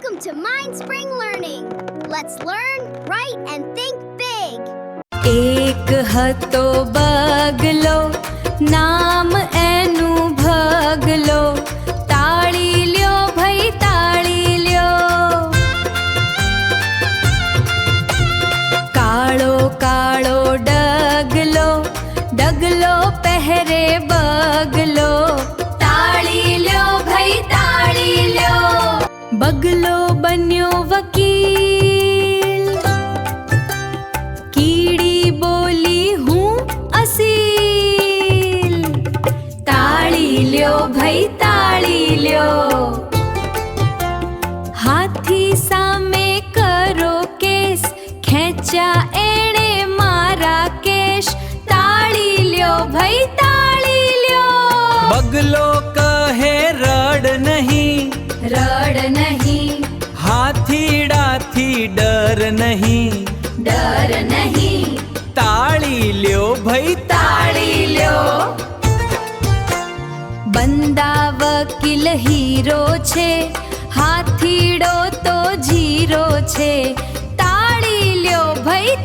Welcome to Mind Spring Learning. Let's learn, write, and think big. એક હતો બગલો, નામ એનું ભગલો. તાળી લ્યો ભાઈ તાળી લ્યો. કાળો કાળો ડગલો, ડગલો પહેરે બગલો. તાળી લ્યો ભાઈ તાળી લ્યો. બગલો બન્યો વકીલ, કીડી બોલી હું અસીલ. તાળી લ્યો ભાઈ તાળી લ્યો. હાથી સામે કરો કેસ, ખેંચ્યા એણે મારા કેશ. તાળી લ્યો ભાઈ તાળી લ્યો. બગલો કહે રડ નહીં, રડ નહીં, હાથીડાથી ડર નહીં. ડર નહીં, તાળી લ્યો ભાઈ તાળી લ્યો. બંદા વકીલ હીરો છે, હાથીડો તો જીરો છે. તાળી લ્યો ભાઈ